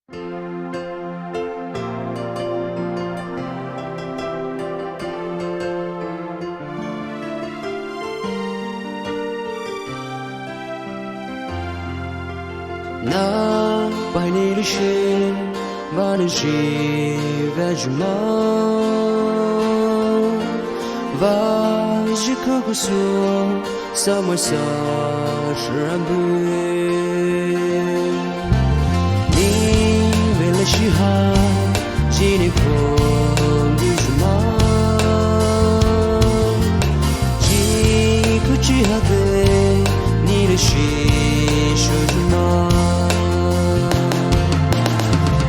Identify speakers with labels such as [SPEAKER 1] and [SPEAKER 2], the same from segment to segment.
[SPEAKER 1] 那怀你的心，把你喜爱着吗？và chỉ có cuộc sống sao mà sao sẽ bơi đi về lại chỉ ha chỉ để không đi mà chỉ có chỉ ha về ni để chỉ cho mà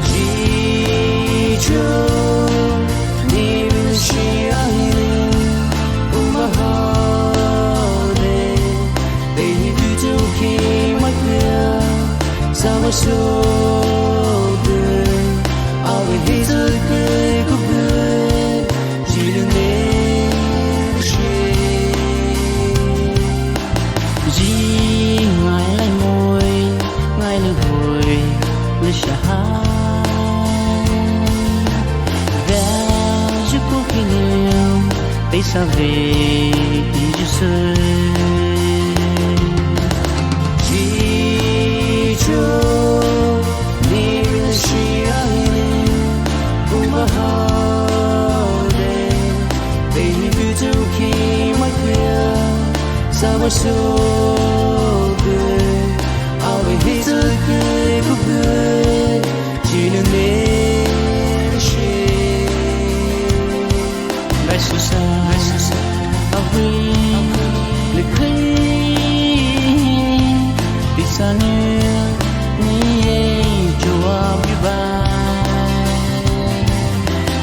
[SPEAKER 1] chỉ cho so good, I'll be here to the great good, chỉ đừng nên chỉ ngài lại ngồi, ngài lừa hồi, lừa xa và giúp cô kỷ niệm, bây giờ về đi cho sớm. Summer so good, I'll be here to the great good, chỉ đừng nên lại sự xa, ao vui, lịch khi đi xa nhẹ, nhẹ cho biết bay,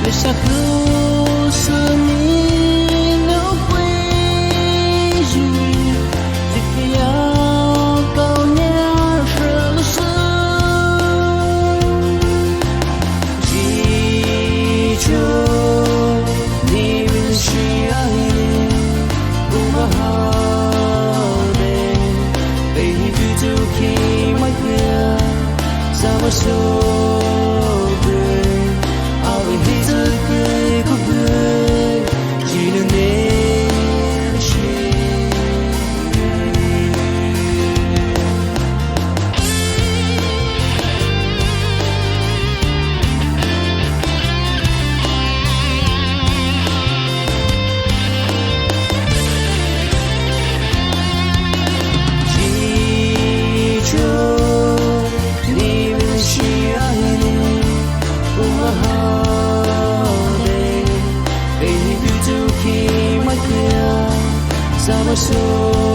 [SPEAKER 1] để xa cứ sớm Summer so good, I'll be here to the great good, chỉ đừng nên summer so